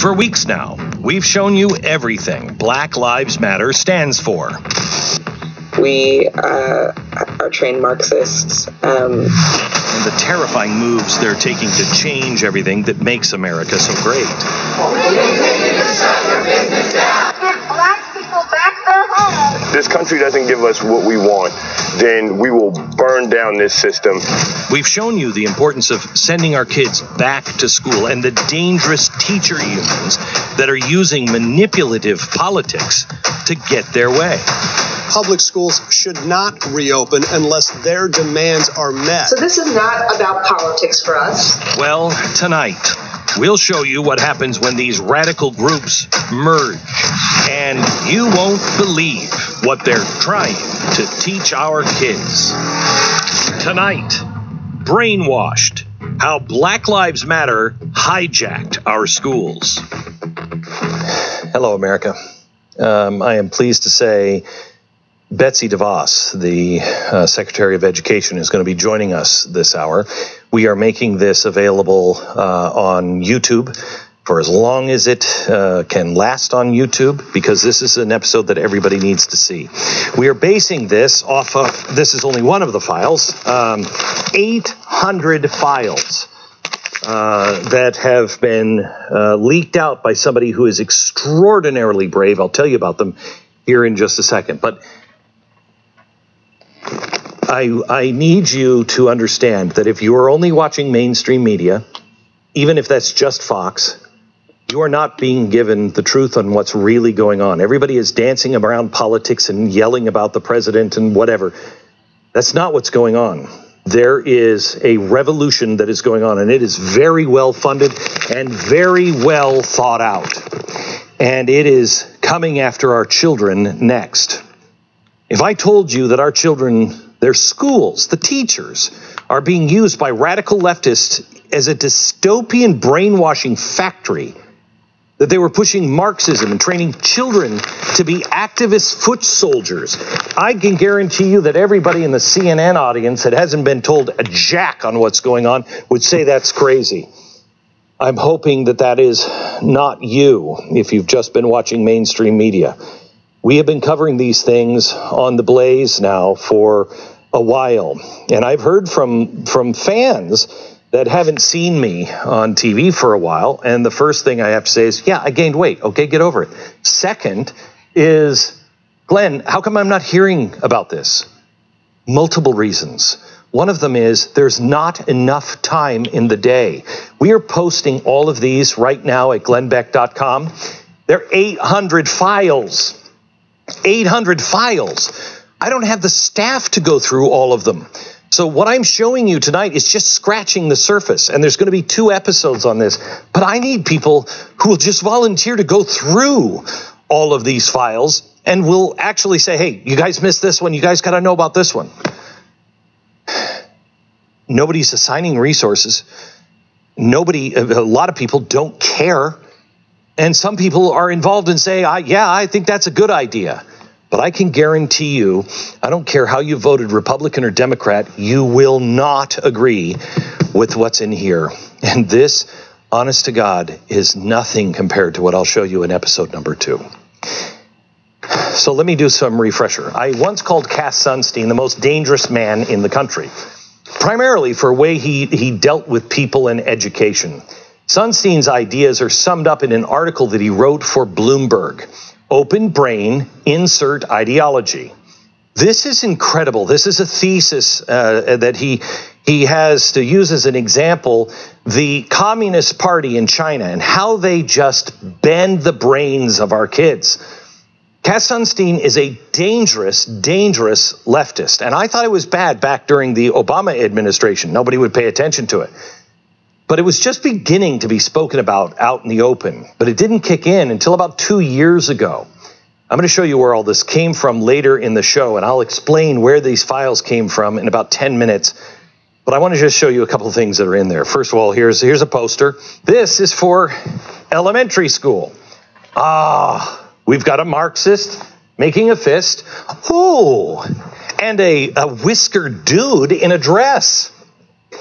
For weeks now, we've shown you everything Black Lives Matter stands for. We are trained Marxists. And the terrifying moves they're taking to change everything that makes America so great. This country doesn't give us what we want, then we will burn down this system. We've shown you the importance of sending our kids back to school and the dangerous teacher unions that are using manipulative politics to get their way. Public schools should not reopen unless their demands are met. So this is not about politics for us. Well, tonight, we'll show you what happens when these radical groups merge. And you won't believe what they're trying to teach our kids. Tonight, Brainwashed, how Black Lives Matter hijacked our schools. Hello, America. I am pleased to say Betsy DeVos, the Secretary of Education, is going to be joining us this hour. We are making this available on YouTube for as long as it can last on YouTube, because this is an episode that everybody needs to see. We are basing this off of, this is only one of the files, 800 files that have been leaked out by somebody who is extraordinarily brave. I'll tell you about them here in just a second. But I need you to understand that if you are only watching mainstream media, even if that's just Fox, you are not being given the truth on what's really going on. Everybody is dancing around politics and yelling about the president and whatever. That's not what's going on. There is a revolution that is going on, and it is very well funded and very well thought out. And it is coming after our children next. If I told you that our children, their schools, the teachers, are being used by radical leftists as a dystopian brainwashing factory, that they were pushing Marxism and training children to be activist foot soldiers, I can guarantee you that everybody in the CNN audience that hasn't been told a jack on what's going on would say that's crazy. I'm hoping that that is not you if you've just been watching mainstream media. We have been covering these things on The Blaze now for a while, and I've heard from fans that haven't seen me on TV for a while, and the first thing I have to say is, yeah, I gained weight. Okay, get over it. Second is, Glenn, how come I'm not hearing about this? Multiple reasons. One of them is there's not enough time in the day. We are posting all of these right now at glennbeck.com. They're 800 files. 800 files. I don't have the staff to go through all of them. So what I'm showing you tonight is just scratching the surface, and there's going to be 2 episodes on this. But I need people who will just volunteer to go through all of these files and will actually say, hey, you guys missed this one. You guys got to know about this one. Nobody's assigning resources. A lot of people don't care. And some people are involved and say, yeah, I think that's a good idea. But I can guarantee you, I don't care how you voted, Republican or Democrat, you will not agree with what's in here. And this, honest to God, is nothing compared to what I'll show you in episode number 2. So let me do some refresher. I once called Cass Sunstein the most dangerous man in the country, primarily for the way he dealt with people and education. Sunstein's ideas are summed up in an article that he wrote for Bloomberg. Open brain, insert ideology. This is incredible. This is a thesis that he has to use as an example, the Communist Party in China and how they just bend the brains of our kids. Cass Sunstein is a dangerous, dangerous leftist. And I thought it was bad back during the Obama administration. Nobody would pay attention to it. But it was just beginning to be spoken about out in the open. But it didn't kick in until about 2 years ago. I'm going to show you where all this came from later in the show, and I'll explain where these files came from in about 10 minutes. But I want to just show you a couple of things that are in there. First of all, here's a poster. This is for elementary school. We've got a Marxist making a fist. Ooh, and a whiskered dude in a dress.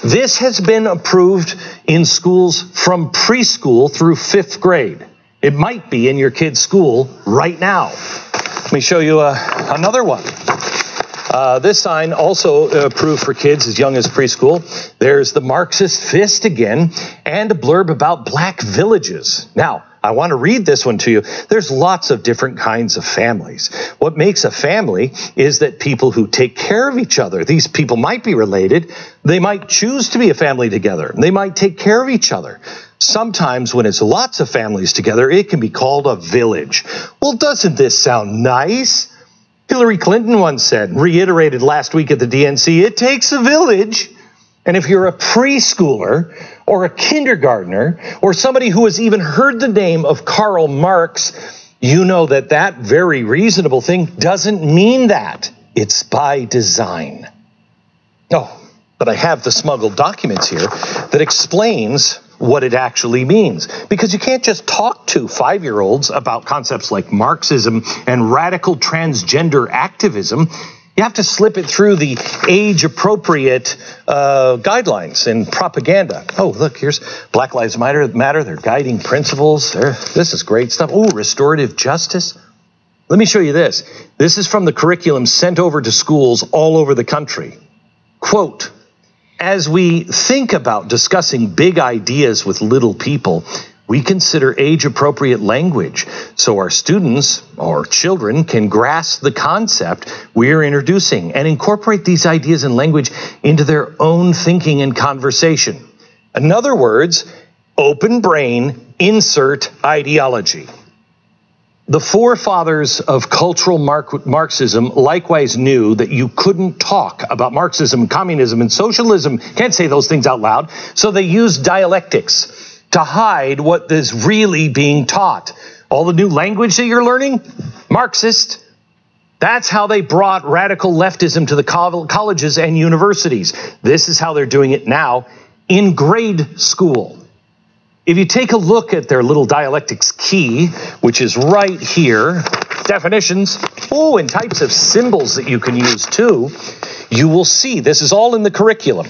This has been approved in schools from preschool through 5th grade. It might be in your kid's school right now. Let me show you another one. This sign also approved for kids as young as preschool. There's the Marxist fist again, and a blurb about black villages. Now, I want to read this one to you. There's lots of different kinds of families. What makes a family is that people who take care of each other. These people might be related. They might choose to be a family together. They might take care of each other. Sometimes when it's lots of families together, it can be called a village. Well, doesn't this sound nice? Hillary Clinton once said, reiterated last week at the DNC, it takes a village. And if you're a preschooler or a kindergartner or somebody who has even heard the name of Karl Marx, you know that that very reasonable thing doesn't mean that. It's by design. Oh, but I have the smuggled documents here that explains what it actually means. Because you can't just talk to 5-year-olds about concepts like Marxism and radical transgender activism. You have to slip it through the age-appropriate guidelines and propaganda. Oh, look, here's Black Lives Matter, their guiding principles. This is great stuff. Oh, restorative justice. Let me show you this. This is from the curriculum sent over to schools all over the country. Quote, as we think about discussing big ideas with little people, we consider age-appropriate language so our students or children can grasp the concept we're introducing and incorporate these ideas and language into their own thinking and conversation. In other words, open brain, insert ideology. The forefathers of cultural Marxism likewise knew that you couldn't talk about Marxism, communism, and socialism. Can't say those things out loud. So they used dialectics to hide what is really being taught. All the new language that you're learning, Marxist. That's how they brought radical leftism to the colleges and universities. This is how they're doing it now in grade school. If you take a look at their little dialectics key, which is right here, definitions, and types of symbols that you can use too, you will see this is all in the curriculum.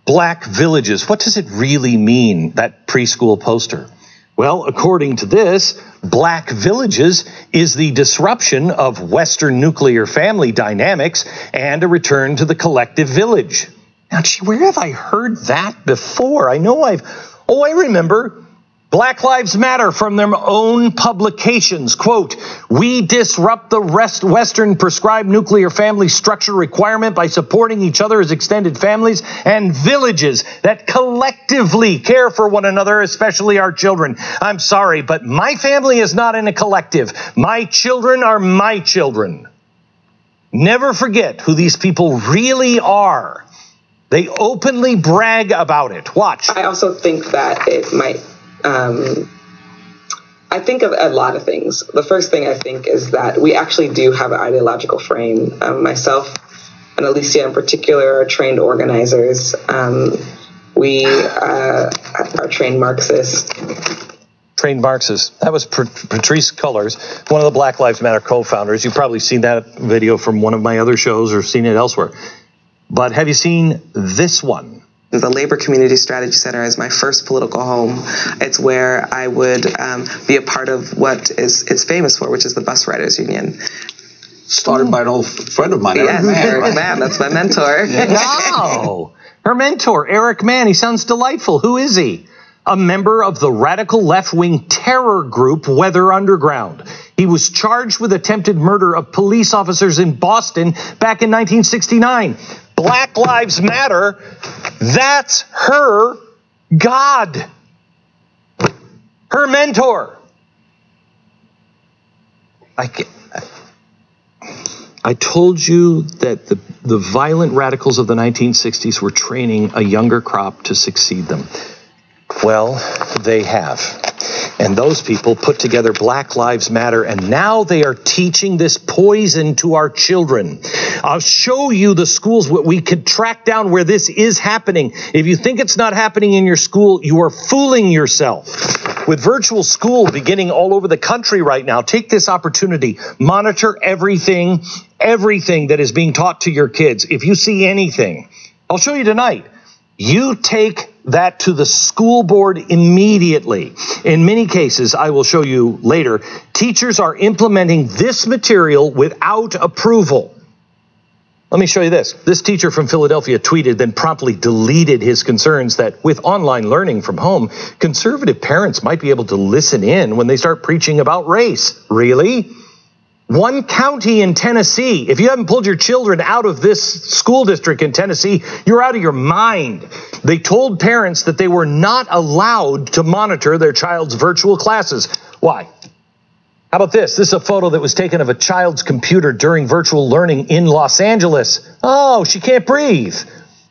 Black villages. What does it really mean, that preschool poster? Well, according to this, black villages is the disruption of Western nuclear family dynamics and a return to the collective village. Now, gee, where have I heard that before? I remember. Black Lives Matter from their own publications. Quote, we disrupt the Western prescribed nuclear family structure requirement by supporting each other as extended families and villages that collectively care for one another, especially our children. I'm sorry, but my family is not in a collective. My children are my children. Never forget who these people really are. They openly brag about it. Watch. I also think that it might... I think of a lot of things. The first thing I think is that we actually do have an ideological frame. Myself and Alicia in particular are trained organizers. We are trained Marxists. Trained Marxists. That was Patrisse Cullors, one of the Black Lives Matter co-founders. You've probably seen that video from one of my other shows or seen it elsewhere. But have you seen this one? The Labor Community Strategy Center is my first political home. It's where I would be a part of what it's famous for, which is the Bus Riders Union. Started by an old friend of mine. Yes, Eric Mann. That's my mentor. Wow. Her mentor, Eric Mann. He sounds delightful. Who is he? A member of the radical left-wing terror group Weather Underground. He was charged with attempted murder of police officers in Boston back in 1969. Black Lives Matter, that's her God. Her mentor. I told you that the violent radicals of the 1960s were training a younger crop to succeed them. Well, they have. And those people put together Black Lives Matter, and now they are teaching this poison to our children. I'll show you the schools where we could track down where this is happening. If you think it's not happening in your school, you are fooling yourself. With virtual school beginning all over the country right now, take this opportunity. Monitor everything that is being taught to your kids. If you see anything, I'll show you tonight. You take that to the school board immediately. In many cases, I will show you later, teachers are implementing this material without approval. Let me show you this. This teacher from Philadelphia tweeted, then promptly deleted his concerns that with online learning from home, conservative parents might be able to listen in when they start preaching about race. Really? One county in Tennessee, if you haven't pulled your children out of this school district in Tennessee, you're out of your mind. They told parents that they were not allowed to monitor their child's virtual classes. Why? How about this? This is a photo that was taken of a child's computer during virtual learning in Los Angeles. Oh, she can't breathe.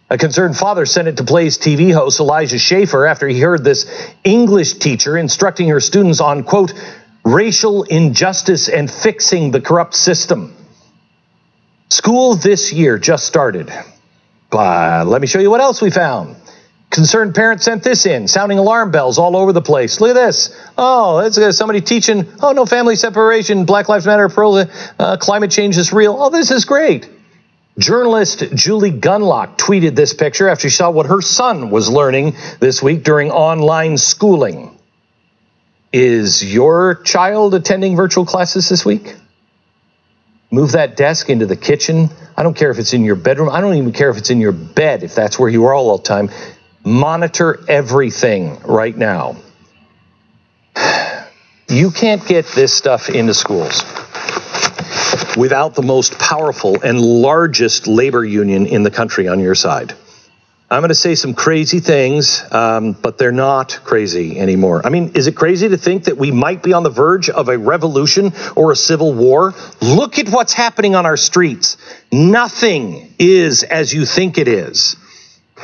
A concerned father sent it to Blaze TV host Elijah Schaefer after he heard this English teacher instructing her students on, quote, racial injustice and fixing the corrupt system. School this year just started. Let me show you what else we found. Concerned parents sent this in, sounding alarm bells all over the place. Look at this. Oh, that's somebody teaching, oh, no family separation, Black Lives Matter, climate change is real. Oh, this is great. Journalist Julie Gunlock tweeted this picture after she saw what her son was learning this week during online schooling. Is your child attending virtual classes this week? Move that desk into the kitchen. I don't care if it's in your bedroom. I don't even care if it's in your bed, if that's where you are all the time. Monitor everything right now. You can't get this stuff into schools without the most powerful and largest labor union in the country on your side. I'm going to say some crazy things, but they're not crazy anymore. I mean, is it crazy to think that we might be on the verge of a revolution or a civil war? Look at what's happening on our streets. Nothing is as you think it is.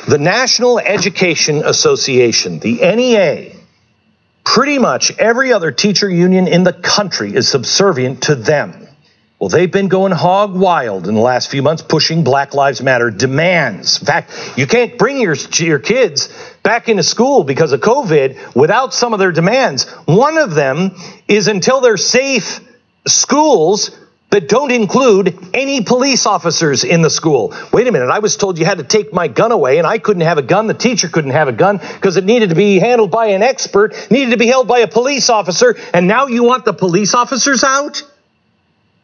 The National Education Association, the NEA, pretty much every other teacher union in the country is subservient to them. Well, they've been going hog wild in the last few months, pushing Black Lives Matter demands. In fact, you can't bring your kids back into school because of COVID without some of their demands. One of them is until they're safe schools that don't include any police officers in the school. Wait a minute, I was told you had to take my gun away and I couldn't have a gun. The teacher couldn't have a gun because it needed to be handled by an expert, needed to be held by a police officer. And now you want the police officers out?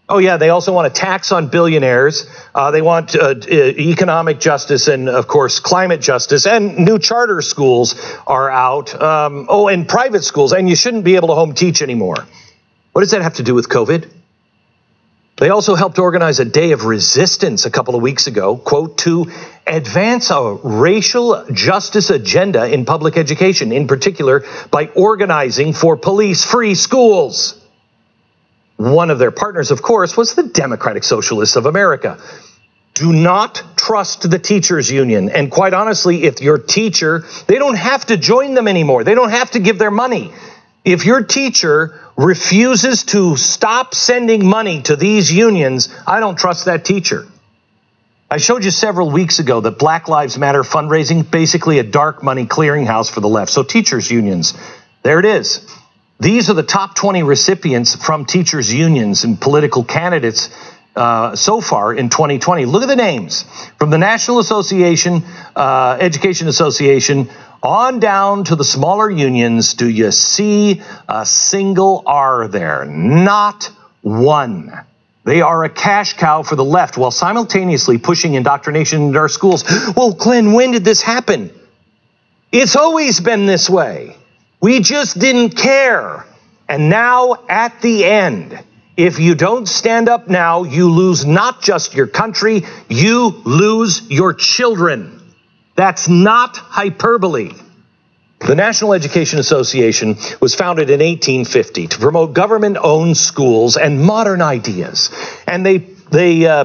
Oh, yeah, they also want a tax on billionaires. They want economic justice and, of course, climate justice. And new charter schools are out. And private schools. And you shouldn't be able to home teach anymore. What does that have to do with COVID? They also helped organize a day of resistance a couple of weeks ago, quote, to advance a racial justice agenda in public education, in particular by organizing for police-free schools. One of their partners, of course, was the Democratic Socialists of America. Do not trust the teachers union. And quite honestly, if your teacher, they don't have to join them anymore. They don't have to give their money. If your teacher refuses to stop sending money to these unions, I don't trust that teacher. I showed you several weeks ago that Black Lives Matter fundraising, basically a dark money clearinghouse for the left. So teachers unions, there it is. These are the top 20 recipients from teachers unions and political candidates so far in 2020. Look at the names from the National Association, Education Association, on down to the smaller unions. Do you see a single R there? Not one. They are a cash cow for the left while simultaneously pushing indoctrination into our schools. Well, Glenn, when did this happen? It's always been this way. We just didn't care. And now at the end, if you don't stand up now, you lose not just your country, you lose your children. That's not hyperbole. The National Education Association was founded in 1850 to promote government-owned schools and modern ideas. And they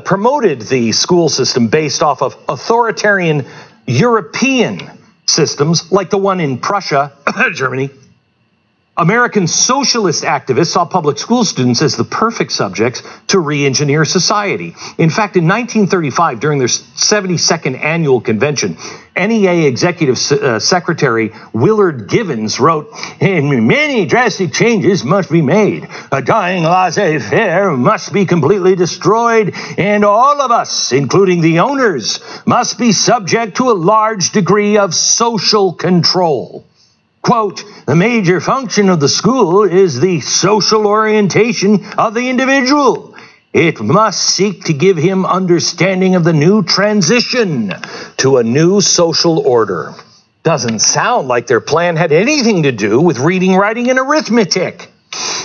promoted the school system based off of authoritarian European systems like the one in Prussia, Germany, American socialist activists saw public school students as the perfect subjects to re-engineer society. In fact, in 1935, during their 72nd annual convention, NEA Executive Secretary Willard Givens wrote, "Many drastic changes must be made. A dying laissez-faire must be completely destroyed, and all of us, including the owners, must be subject to a large degree of social control." Quote, "The major function of the school is the social orientation of the individual. It must seek to give him understanding of the new transition to a new social order." Doesn't sound like their plan had anything to do with reading, writing, and arithmetic.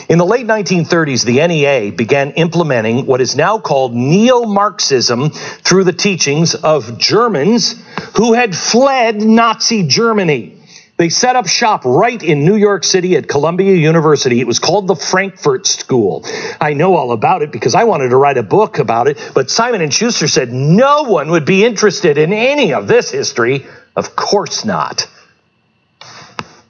In the late 1930s, the NEA began implementing what is now called neo-Marxism through the teachings of Germans who had fled Nazi Germany. They set up shop right in New York City at Columbia University. It was called the Frankfurt School. I know all about it because I wanted to write a book about it, but Simon & Schuster said no one would be interested in any of this history. Of course not.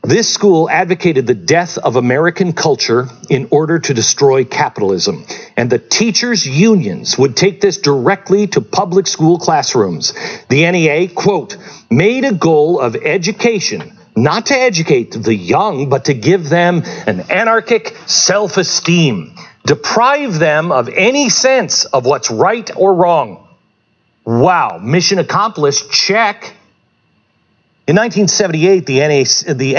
This school advocated the death of American culture in order to destroy capitalism. And the teachers' unions would take this directly to public school classrooms. The NEA, quote, "made a goal of education, not to educate the young, but to give them an anarchic self-esteem, deprive them of any sense of what's right or wrong." Wow, mission accomplished, check. In 1978, the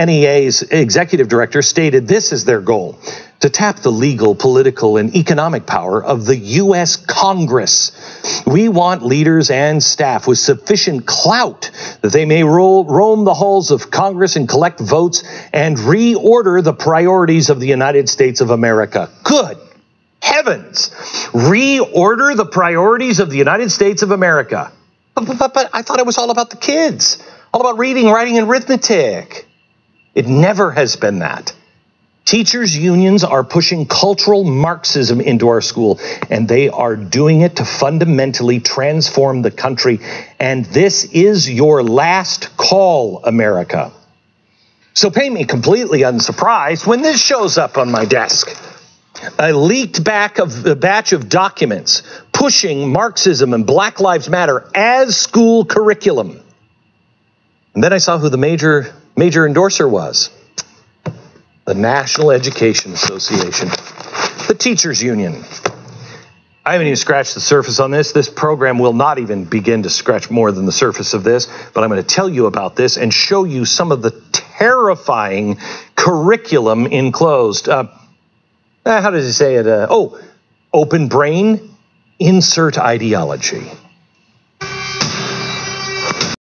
NEA's executive director stated this as their goal: to tap the legal, political, and economic power of the U.S. Congress. "We want leaders and staff with sufficient clout that they may roam the halls of Congress and collect votes and reorder the priorities of the United States of America." Good heavens! Reorder the priorities of the United States of America. But I thought it was all about the kids. All about reading, writing, and arithmetic. It never has been that. Teachers' unions are pushing cultural Marxism into our school, and they are doing it to fundamentally transform the country. And this is your last call, America. So pay me completely unsurprised when this shows up on my desk. A leaked batch of documents pushing Marxism and Black Lives Matter as school curriculum. And then I saw who the major endorser was. The National Education Association, the teachers union. I haven't even scratched the surface on this. This program will not even begin to scratch more than the surface of this, but I'm going to tell you about this and show you some of the terrifying curriculum enclosed. How does he say it? Open brain, insert ideology.